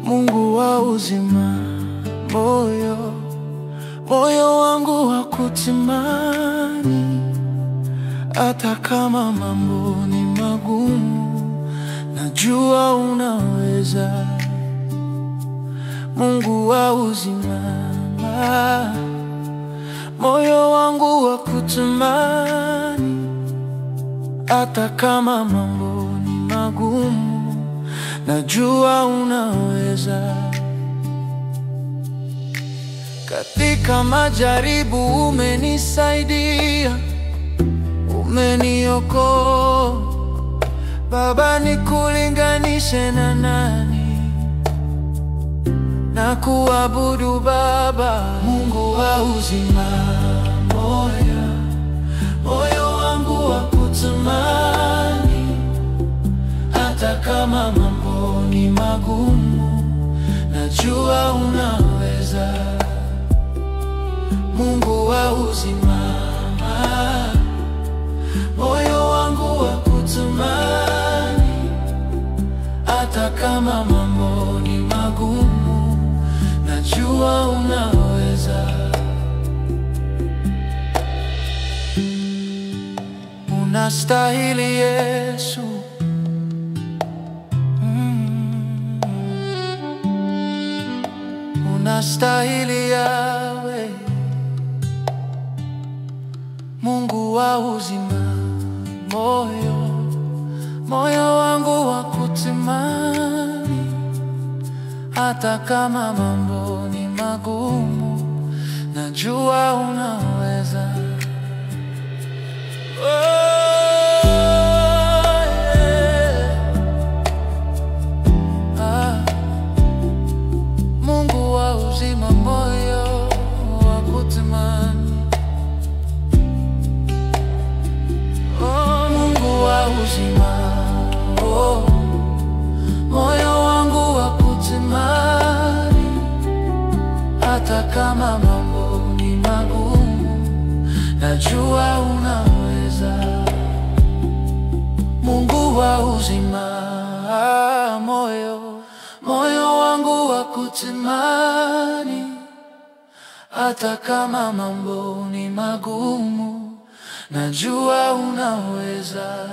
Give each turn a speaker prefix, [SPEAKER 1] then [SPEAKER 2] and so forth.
[SPEAKER 1] Mungu wa uzima, moyo wangu wa kutimani. Hata kama mambo ni magumu, najua unaweza. Mungu wa uzima, moyo wangu wa kutimani. Hata kama mambo ni magumu, najua unaweza. Katika majaribu umenisaidia, umeniokoa. Baba, nikulinganishe na nani? Na kuabudu Baba. Mungu wa uzima, moyo wangu wa kutamani. Hata kama mambo ni magumu, najua unaweza. Mungu wa uzima, moyo wangu wa kutamani. Hata kama mambo ni magumu, najua unaweza. Unastahili Yesu, unastahili Yahweh. Mungu wa uzima, moyo wangu wa kutamani. Hata kama mambo ni magumu, najua unaweza. Mungu wa uzima, moyo wa kutamani. Mungu wa uzima, moyo wangu wa kutamani. Hata kama mambo ni magumu, najua unaweza. Mungu wa uzima, moyo wangu wa kutamani. Hata kama mambo ni magumu, najua unaweza.